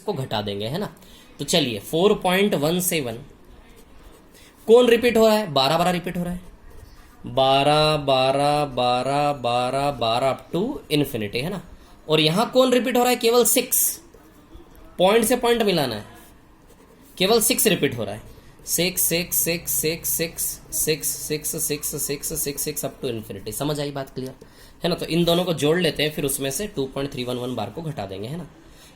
इसको घटा देंगे, है ना। तो चलिए 4.17 कौन रिपीट हो रहा है, 12 रिपीट हो रहा है, 12 अप टू इन्फिनिटी, है ना। और यहां कौन रिपीट हो रहा है, केवल 6, पॉइंट से पॉइंट मिलाना है, केवल 6 रिपीट हो रहा है, 6 6 6 6 6 6 6 6 6 6 6 अप टू इन्फिनिटी। समझ आई बात, क्लियर है ना। तो इन दोनों को जोड़ लेते हैं, फिर उसमें से 2.311 बार को घटा देंगे, है ना।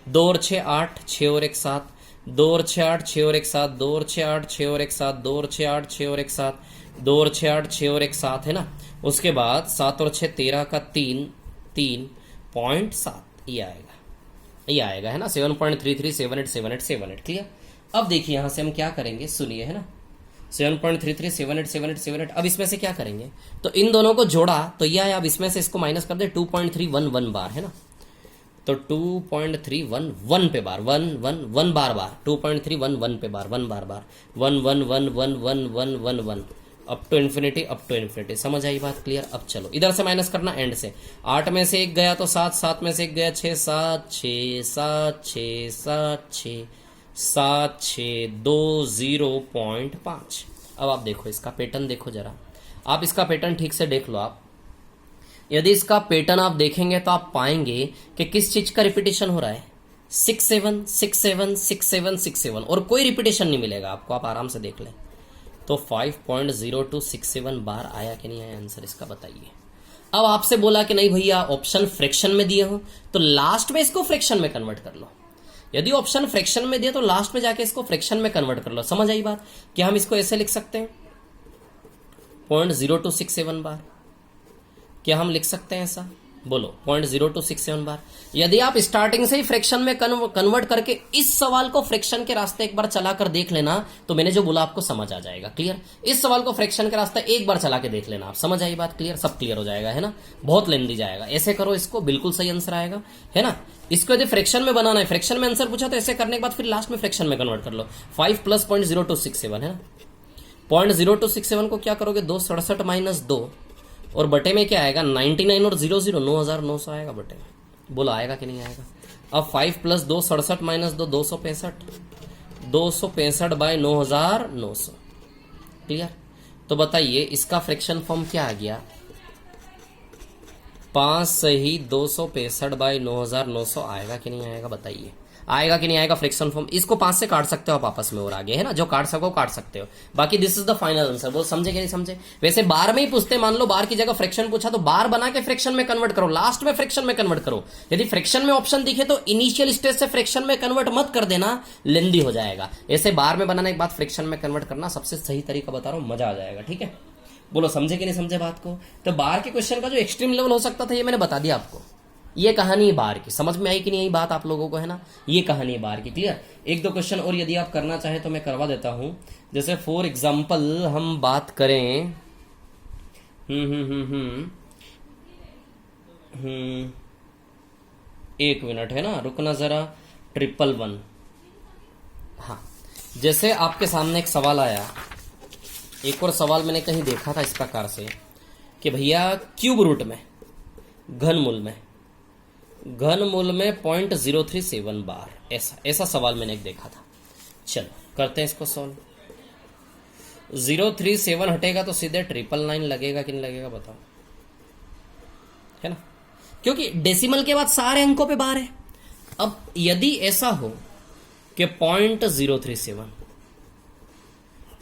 2 और 6 8, 6 और 1 7, 2 और 6 8, 6 और 1 7, 2 और 6 8, 6 और 1 7, 2 और 6 8, 6 और 1 7, 2 और 6 8, 6 और 1 7, है ना। उसके बाद 7 और 6 13 का 3 3.7 ये आएगा, है ना। 7.33787878 क्लियर। अब देखिए यहां से हम क्या करेंगे, सुनिए, है ना। 7.33787878। अब इसमें से क्या करेंगे, तो इन दोनों को जोड़ा तो यह है, अब इसमें से इसको माइनस कर दे, 2.311 बार, है ना। तो 2.311 पे बार, 1 1 1 बार 2.311 पे बार, 1 बार 1 1 1 1 1 1 1 1 अप टू इन्फिनिटी। समझ आई बात, क्लियर। अब चलो इधर से माइनस करना, एंड से 8 में से 1 गया तो 7, 7 में से 1 गया 6, 7 6 7 6 7 6 7 6 2 0.5। अब आप देखो इसका पैटर्न, देखो जरा आप इसका पैटर्न ठीक से देख लो आप। यदि इसका पैटर्न आप देखेंगे तो आप पाएंगे कि किस चीज का रिपीटेशन हो रहा है, 6 7 6 7 6 7 6 7, और कोई रिपीटेशन नहीं मिलेगा आपको, आप आराम से देख लें। तो 5.0267 बार आया कि नहीं आया आंसर इसका, बताइए। अब आपसे बोला कि नहीं भैया ऑप्शन फ्रैक्शन में दिए हो तो लास्ट में इसको फ्रैक्शन में कन्वर्ट कर लो। यदि ऑप्शन फ्रैक्शन में दिए तो लास्ट में जाके इसको फ्रैक्शन में कन्वर्ट कर लो। समझ आई बात। क्या हम इसको ऐसे लिख सकते हैं 0.0267 बार, क्या हम लिख सकते हैं ऐसा, बोलो 0.0267 बार। यदि आप स्टार्टिंग से ही फ्रैक्शन में कन्वर्ट करके इस सवाल को फ्रैक्शन के रास्ते एक बार चलाकर देख लेना तो मैंने जो बोला आपको समझ आ जाएगा, क्लियर। इस सवाल को फ्रैक्शन के रास्ते एक बार चला के देख लेना आप, समझ आई बात, क्लियर। सब क्लियर हो जाएगा, है ना। बहुत लेंदी जाएगा, ऐसे करो इसको, बिल्कुल सही आंसर आएगा, है ना। इसको यदि फ्रैक्शन में बनाना है, फ्रैक्शन में आंसर पूछा तो ऐसे करने के बाद फिर लास्ट में फ्रैक्शन में कन्वर्ट कर लो। 5 प्लस 0.0267 है ना। 0.0267 को क्या करोगे, 267 माइनस 2 और बटे में क्या आएगा 99 और 00 9900 आएगा बटे में, बोलो आएगा कि नहीं आएगा। अब 5 प्लस 2 67 माइनस 2 265 बाय 9900, क्लियर। तो बताइए इसका फ्रैक्शन फॉर्म क्या आ गया, 5 सही 265 बाय 9900 आएगा कि नहीं आएगा, बताइए आएगा कि नहीं आएगा फ्रैक्शन फॉर्म। इसको 5 से काट सकते हो आप आपस में और आगे, है ना, जो काट सको काट सकते हो। बाकी this is the final answer, वो समझे कि नहीं समझे। वैसे बार में ही पूछते, मान लो बार की जगह फ्रैक्शन पूछा तो बार बना के फ्रैक्शन में कन्वर्ट करो, लास्ट में फ्रैक्शन में कन्वर्ट करो। यदि फ्रैक्शन में ऑप्शन दिखे तो इनिशियल स्टेज से फ्रैक्शन में कन्वर्ट मत कर देना, लेंदी हो जाएगा। ऐसे बार में बनाने के बाद फ्रैक्शन में कन्वर्ट करना सबसे सही तरीका बता रहा हूं, मजा आ जाएगा, ठीक है। बोलो समझे कि नहीं समझे बात को। तो बार के क्वेश्चन का जो एक्सट्रीम लेवल हो सकता था ये मैंने बता दिया आपको। ये कहानी है बार की, समझ में आई कि नहीं आई बात आप लोगों को, है ना। ये कहानी है बार की, क्लियर। एक दो क्वेश्चन और यदि आप करना चाहें तो मैं करवा देता हूं। जैसे फॉर एग्जांपल हम बात करें एक मिनट, है ना, रुकना जरा, 111। हाँ, जैसे आपके सामने एक सवाल आया, एक और सवाल मैंने कहीं देखा था इस प्रकार से कि भैया क्यूब रूट में घनमूल में 0.037 बार, ऐसा सवाल मैंने एक देखा था। चलो करते हैं इसको सॉल्व। 037 हटेगा तो सीधे 999 लगेगा कि नहीं लगेगा, बताओ, है ना, क्योंकि डेसिमल के बाद सारे अंकों पे बार है। अब यदि ऐसा हो कि 0.037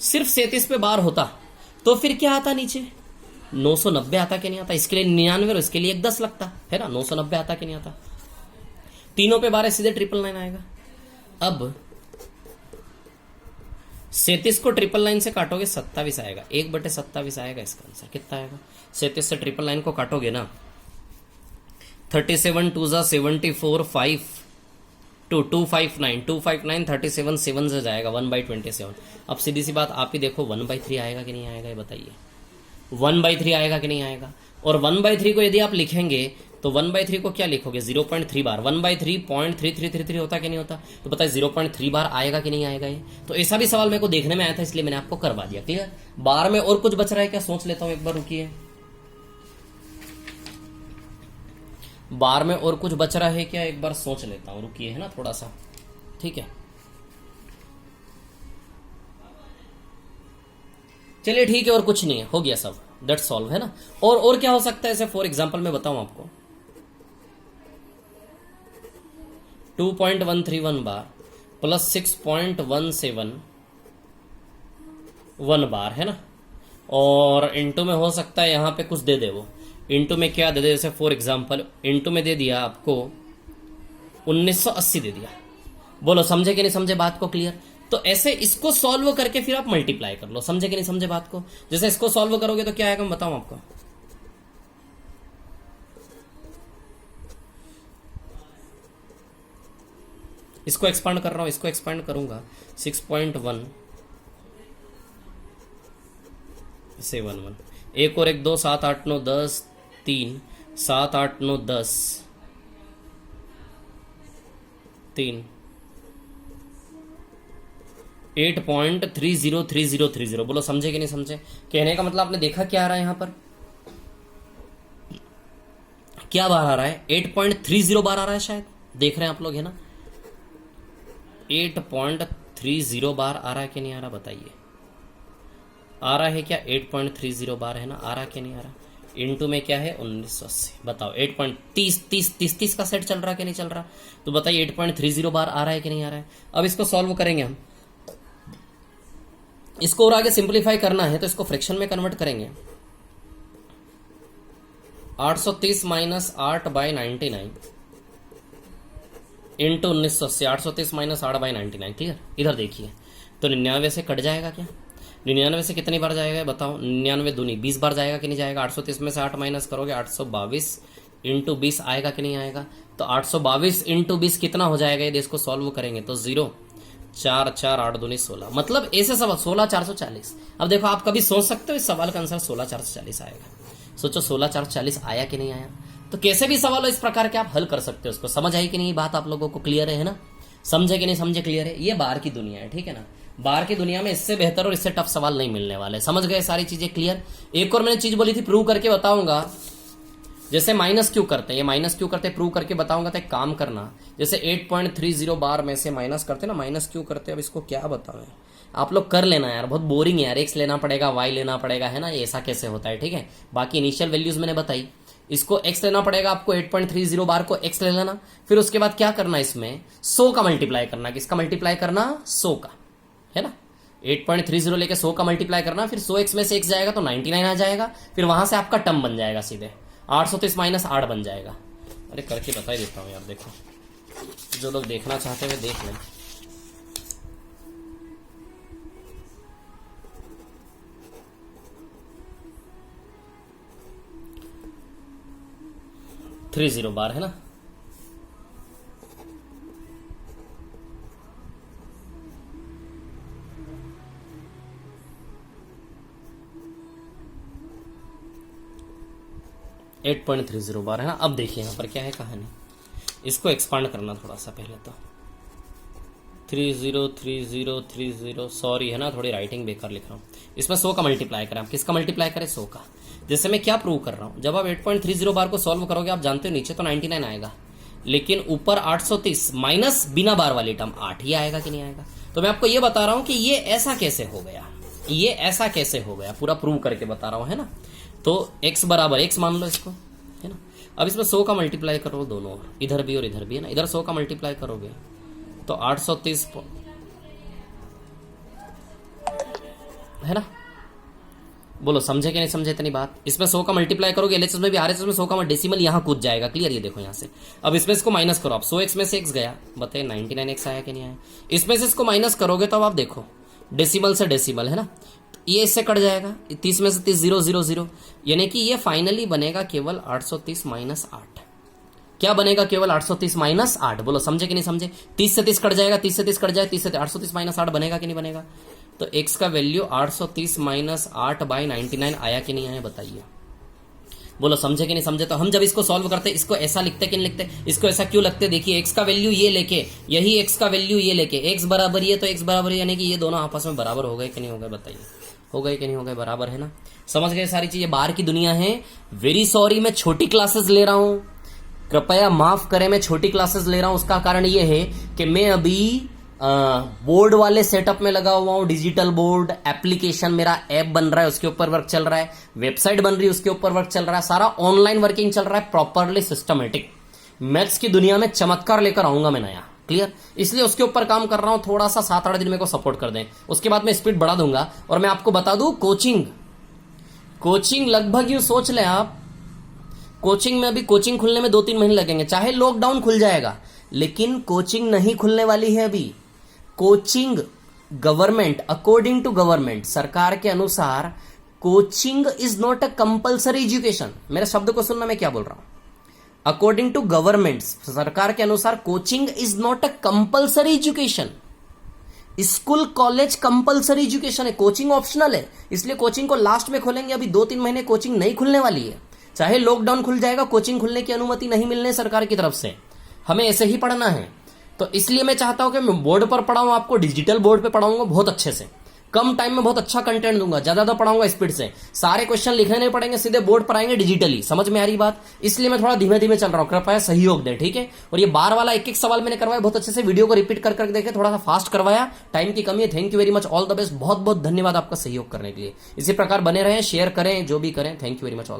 सिर्फ 37 पे बार होता तो फिर क्या आता नीचे, 990 आता कि नहीं आता। इसके लिए 99 और इसके लिए 10 लगता है ना, 990 आता कि नहीं आता। तीनों पे बार है, सीधे 999 आएगा। अब 37 को 999 से काटोगे 27 आएगा, 1/27 आएगा इसका आंसर। कितना आएगा, 37 से 999 को काटोगे ना, 37 2 जा 74 5 2 259 259 37 7 से जाएगा 1/27। अब सीधी सी बात आप ही देखो 1/3 आएगा कि नहीं आएगा, ये बताइए। 1/3 आएगा कि नहीं आएगा। और 1/3 को यदि आप लिखेंगे तो 1/3 को क्या लिखोगे, 0.3 बार। 1/3 0.3333 होता कि नहीं होता, तो बताइए 0.3 बार आएगा कि नहीं आएगा ये। तो ऐसा भी सवाल मेरे को देखने में आया था, इसलिए मैंने आपको करवा दिया, क्लियर। बार में और कुछ बच रहा है क्या, सोच लेता हूं एक बार, रुकिए। बार में और कुछ बच रहा है क्या, एक बार सोच लेता हूं, रुकिए, है ना, थोड़ा सा। ठीक है, चलिए ठीक है, और कुछ नहीं है, हो गया सब, दैट सॉल्व है ना। और क्या हो सकता है, ऐसे फॉर एग्जांपल मैं बताऊं आपको, 2.131 बार प्लस 6.171 बार है ना, और इंटू में हो सकता है यहां पे कुछ दे दे, वो इंटू में क्या दे दे, जैसे फॉर एग्जांपल इंटू में दे दिया आपको 1980 दे दिया। बोलो समझे कि नहीं समझे बात को, क्लियर। तो ऐसे इसको सॉल्व करके फिर आप मल्टीप्लाई कर लो, समझे कि नहीं समझे बात को। जैसे इसको सॉल्व करोगे तो क्या आएगा मैं बताऊं आपको, इसको एक्सपांड कर रहा हूं, इसको एक्सपांड करूंगा 6.171, एक और एक 2, 7, 8, 9, 10, 3, 7, 8, 9, 10, 3, 8.303030। बोलो समझे कि नहीं समझे। कहने का मतलब आपने देखा क्या आ रहा है यहां पर, क्या बार आ रहा है, 8.30 बार आ रहा है, शायद देख रहे हैं आप लोग है ना, 8.30 बार आ रहा है कि नहीं आ रहा, बताइए आ रहा है क्या, 8.30 बार है ना, आ रहा कि नहीं आ रहा। इंटू में क्या है 1980, बताओ 8.30 का सेट चल रहा कि नहीं चल रहा, तो बताइए 8.30 बार आ रहा है कि नहीं आ रहा है। अब इसको सॉल्व करेंगे हम, इसको और आगे सिंप्लीफाई करना है तो इसको फ्रैक्शन में कन्वर्ट करेंगे। 830 माइनस 8/99 इंटू 1980, 830 माइनस 8/99, क्लियर। इधर देखिए तो 99 से कट जाएगा क्या, 99 से कितनी बार जाएगा बताओ, 99 दूनी 20 बार जाएगा कि नहीं जाएगा। 830 में से 8 माइनस करोगे 822 इंटू 20 आएगा कि नहीं आएगा। तो 822 इंटू 20 कितना हो जाएगा, यदि इसको सॉल्व करेंगे तो 0, 4, 4, 8 दूनी 16, मतलब ऐसे सवाल 16,440। अब देखो आप कभी सोच सकते हो इस सवाल का आंसर 16,440 आएगा, सोचो 16,440 आया कि नहीं आया। तो कैसे भी सवाल हो इस प्रकार के आप हल कर सकते हो। उसको समझ आई कि नहीं, बात आप लोगों को क्लियर है ना, समझे कि नहीं समझे, क्लियर है। ये बाहर की दुनिया है, ठीक है ना, बाहर की दुनिया में इससे बेहतर और इससे टफ सवाल नहीं मिलने वाले। समझ गए सारी चीजें, क्लियर। एक और मैंने चीज बोली थी, प्रूव करके बताऊंगा। जैसे माइनस क्यों करते हैं, ये माइनस क्यों करते हैं प्रूव करके बताऊंगा। तो एक काम करना, जैसे 8.30 बार में से माइनस करते ना, माइनस क्यों करते हैं, अब इसको क्या बताऊं, आप लोग कर लेना यार, बहुत बोरिंग है यार। एक्स लेना पड़ेगा, वाई लेना पड़ेगा, है ना, ये ऐसा कैसे होता है, ठीक है। बाकी इनिशियल वैल्यूज मैंने बताई, इसको एक्स लेना पड़ेगा आपको, 8.30 बार को एक्स ले लेना। फिर उसके बाद क्या करना, इसमें 100 का मल्टीप्लाई करना। किसका मल्टीप्लाई करना, 100 का, है ना। 8.30 लेके 100 का मल्टीप्लाई करना, फिर 100 में से एक्स जाएगा तो 99 आ जाएगा। फिर वहां से आपका टर्म बन जाएगा सीधे 830 माइनस 8 बन जाएगा। अरे करके बता ही देता हूँ यार, देखो जो लोग देखना चाहते हैं वे देख लें। थ्री 0 बार है ना, एट 8.30 बार है ना। अब देखिए यहाँ पर क्या है कहानी, इसको एक्सपांड करना थोड़ा सा पहले तो 303030, सॉरी है ना, थोड़ी राइटिंग बेकार लिख रहा हूँ। इसमें 100 का मल्टीप्लाई करें, आप किसका मल्टीप्लाई करें, 100 का। जैसे मैं क्या प्रूव कर रहा हूँ, जब आप 8.30 बार को सॉल्व करोगे आप जानते हो नीचे तो 99 आएगा, लेकिन ऊपर 830 माइनस बिना बार वाली टर्म 8 ही आएगा कि नहीं आएगा। तो मैं आपको ये बता रहा हूँ कि ये ऐसा कैसे हो गया, ये ऐसा कैसे हो गया, पूरा प्रूव करके बता रहा हूँ, है ना। तो x बराबर x मान लो इसको, है ना। अब इसमें 100 का मल्टीप्लाई करो दोनों, इधर भी और इधर भी, है ना। इधर 100 का मल्टीप्लाई करोगे तो 830 है ना। बोलो समझे कि नहीं समझे इतनी बात। इसमें 100 का मल्टीप्लाई करोगे, एलएचएस में भी आरएचएस में 100 का डेसिमल यहाँ कूद जाएगा, क्लियर। ये देखो यहाँ से, अब इसमें इसको माइनस करो आप, 100x में से x गया, बताइए 99x आया कि नहीं आया। इसमें से इसको माइनस करोगे तो अब आप देखो डेसिमल से डेसिमल, है ना, ये इससे कट जाएगा, 30 में से 30 0 0 0, यानी कि ये फाइनली बनेगा केवल 830 माइनस 8। क्या बनेगा, केवल 830 माइनस 8। बोलो समझे कि नहीं समझे। 30 से 30 कट जाएगा, 30 से 30 कट जाए, 30 से 830 माइनस 8 बनेगा कि नहीं बनेगा। तो x का वैल्यू 830 माइनस 8/99 आया कि नहीं आया, बताइए। बोलो समझे कि नहीं समझे। तो हम जब इसको सॉल्व करते इसको ऐसा लिखते कि नहीं लिखते, इसको ऐसा क्यों लगते, देखिए x का वैल्यू ये लेके, यही x का वैल्यू ये लेके, x बराबर ये तो x बराबर, यानी कि ये दोनों आपस में बराबर हो गए कि नहीं हो गए, बताइए। हो गए कि नहीं हो गए, बराबर है ना। समझ गए सारी चीजें, बाहर की दुनिया है। वेरी सॉरी मैं छोटी क्लासेस ले रहा हूं, कृपया माफ करें, मैं छोटी क्लासेस ले रहा हूं, उसका कारण यह है कि मैं अभी बोर्ड वाले सेटअप में लगा हुआ हूं। डिजिटल बोर्ड एप्लीकेशन, मेरा ऐप बन रहा है, उसके ऊपर वर्क चल रहा है, वेबसाइट बन रही है, उसके ऊपर वर्क चल रहा है, सारा ऑनलाइन वर्किंग चल रहा है, प्रॉपरली सिस्टमेटिक। मैथ्स की दुनिया में चमत्कार लेकर आऊंगा मैं नया, क्लियर, इसलिए उसके ऊपर काम कर रहा हूं। थोड़ा सा 7-8 दिन मेरे को सपोर्ट कर दें, उसके बाद मैं स्पीड बढ़ा दूंगा। और मैं आपको बता दूं, कोचिंग लगभग यूं सोच लें आप, कोचिंग में अभी कोचिंग खुलने में 2-3 महीने लगेंगे, चाहे लॉकडाउन खुल जाएगा, लेकिन कोचिंग नहीं खुलने वाली है अभी। Coaching government, according to government, सरकार के अनुसार coaching is not a compulsory education. मेरे शब्द को सुनना, मैं क्या बोल रहा हूं। अकॉर्डिंग टू गवर्नमेंट, सरकार के अनुसार coaching is not a compulsory education. School college compulsory education है, कोचिंग ऑप्शनल है। इसलिए कोचिंग को लास्ट में खोलेंगे, अभी 2-3 महीने कोचिंग नहीं खुलने वाली है। चाहे लॉकडाउन खुल जाएगा, कोचिंग खुलने की अनुमति नहीं मिलने सरकार की तरफ से, हमें ऐसे ही पढ़ना है। तो इसलिए मैं चाहता हूं कि मैं बोर्ड पर पढ़ाऊं, आपको डिजिटल बोर्ड पे पढ़ाऊंगा बहुत अच्छे से, कम टाइम में बहुत अच्छा कंटेंट दूंगा, ज्यादा पढ़ाऊंगा स्पीड से, सारे क्वेश्चन लिखने नहीं पड़ेंगे, सीधे बोर्ड पर आएंगे डिजिटली। समझ में आ रही बात? इसलिए मैं थोड़ा धीमे धीमे चल रहा हूं, कृपया सहयोग दें, ठीक है। और ये बार वाला एक सवाल मैंने करवाया, बहुत अच्छे से वीडियो को रिपीट कर देखे, थोड़ा सा फास्ट करवाया, टाइम की कमी है। Thank you very much, all the best, बहुत बहुत धन्यवाद आपका सहयोग करने के लिए। इसी प्रकार बने रहें, शेयर करें, जो भी करें। Thank you very much, all